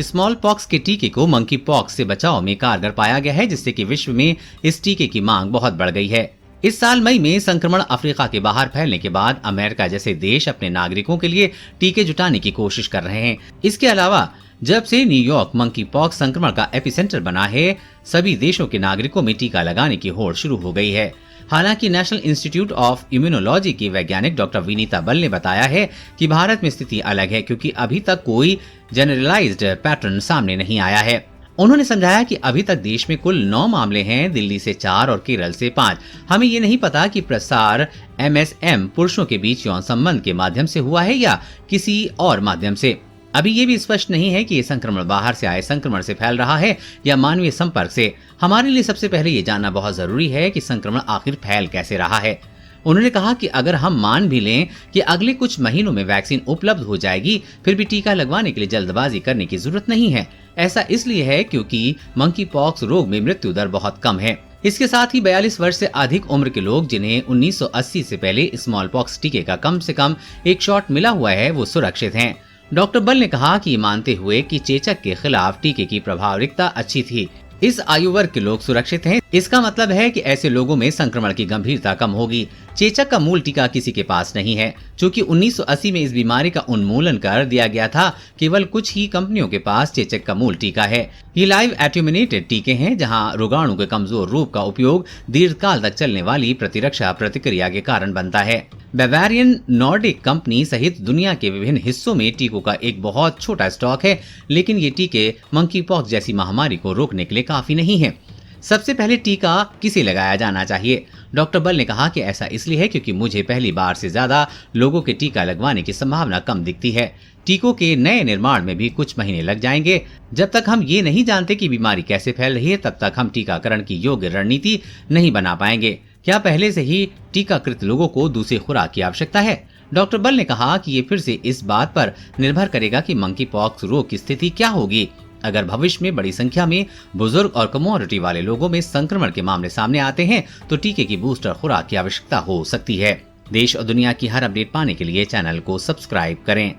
Small pox के टीके को मंकी पॉक्स से बचाव में कारगर पाया गया है, जिससे कि विश्व में इस टीके की मांग बहुत बढ़ गई है। इस साल मई में संक्रमण अफ्रीका के बाहर फैलने के बाद अमेरिका जैसे देश अपने नागरिकों के लिए टीके जुटाने की कोशिश कर रहे हैं। इसके अलावा जब से न्यूयॉर्क मंकी पॉक्स संक्रमण का एपिसेंटर बना है, सभी देशों के नागरिकों में टीका लगाने की होड़ शुरू हो गई है। हालांकि नेशनल इंस्टीट्यूट ऑफ इम्यूनोलॉजी की वैज्ञानिक डॉक्टर विनीता बल ने बताया है कि भारत में स्थिति अलग है, क्योंकि अभी तक कोई जनरलाइज्ड पैटर्न सामने नहीं आया है। उन्होंने समझाया कि अभी तक देश में कुल 9 मामले हैं, दिल्ली से 4 और केरल से 5। हमें ये नहीं पता कि प्रसार MSM पुरुषों के बीच यौन संबंध के माध्यम से हुआ है या किसी और माध्यम से। अभी ये भी स्पष्ट नहीं है कि ये संक्रमण बाहर से आए संक्रमण से फैल रहा है या मानवीय संपर्क से। हमारे लिए सबसे पहले ये जानना बहुत जरूरी है कि संक्रमण आखिर फैल कैसे रहा है। उन्होंने कहा कि अगर हम मान भी लें कि अगले कुछ महीनों में वैक्सीन उपलब्ध हो जाएगी, फिर भी टीका लगवाने के लिए जल्दबाजी करने की जरूरत नहीं है। ऐसा इसलिए है क्योंकि मंकी पॉक्स रोग में मृत्यु दर बहुत कम है। इसके साथ ही 42 वर्ष से अधिक उम्र के लोग जिन्हें 1980 से पहले स्मॉल पॉक्स टीके का कम से कम एक शॉट मिला हुआ है, वो सुरक्षित हैं। डॉक्टर बल ने कहा कि मानते हुए कि चेचक के खिलाफ टीके की प्रभावकारिता अच्छी थी, इस आयु वर्ग के लोग सुरक्षित हैं। इसका मतलब है कि ऐसे लोगों में संक्रमण की गंभीरता कम होगी। चेचक का मूल टीका किसी के पास नहीं है, चूँकि 1980 में इस बीमारी का उन्मूलन कर दिया गया था। केवल कुछ ही कंपनियों के पास चेचक का मूल टीका है। ये लाइव एट्यूमिनेटेड टीके हैं, जहां रोगाणु के कमजोर रूप का उपयोग दीर्घकाल तक चलने वाली प्रतिरक्षा प्रतिक्रिया के कारण बनता है। बावेरियन नॉर्डिक कंपनी सहित दुनिया के विभिन्न हिस्सों में टीकों का एक बहुत छोटा स्टॉक है, लेकिन ये टीके मंकी पॉक्स जैसी महामारी को रोकने के लिए काफी नहीं है। सबसे पहले टीका किसे लगाया जाना चाहिए? डॉक्टर बल ने कहा कि ऐसा इसलिए है क्योंकि मुझे पहली बार से ज्यादा लोगों के टीका लगवाने की संभावना कम दिखती है। टीकों के नए निर्माण में भी कुछ महीने लग जाएंगे। जब तक हम ये नहीं जानते कि बीमारी कैसे फैल रही है, तब तक हम टीकाकरण की योग्य रणनीति नहीं बना पाएंगे। क्या पहले से ही टीकाकृत लोगों को दूसरी खुराक की आवश्यकता है? डॉक्टर बल ने कहा कि ये फिर से इस बात पर निर्भर करेगा कि मंकी पॉक्स रोग की स्थिति क्या होगी। अगर भविष्य में बड़ी संख्या में बुजुर्ग और कमोडिटी वाले लोगों में संक्रमण के मामले सामने आते हैं, तो टीके की बूस्टर खुराक की आवश्यकता हो सकती है। देश और दुनिया की हर अपडेट पाने के लिए चैनल को सब्सक्राइब करें।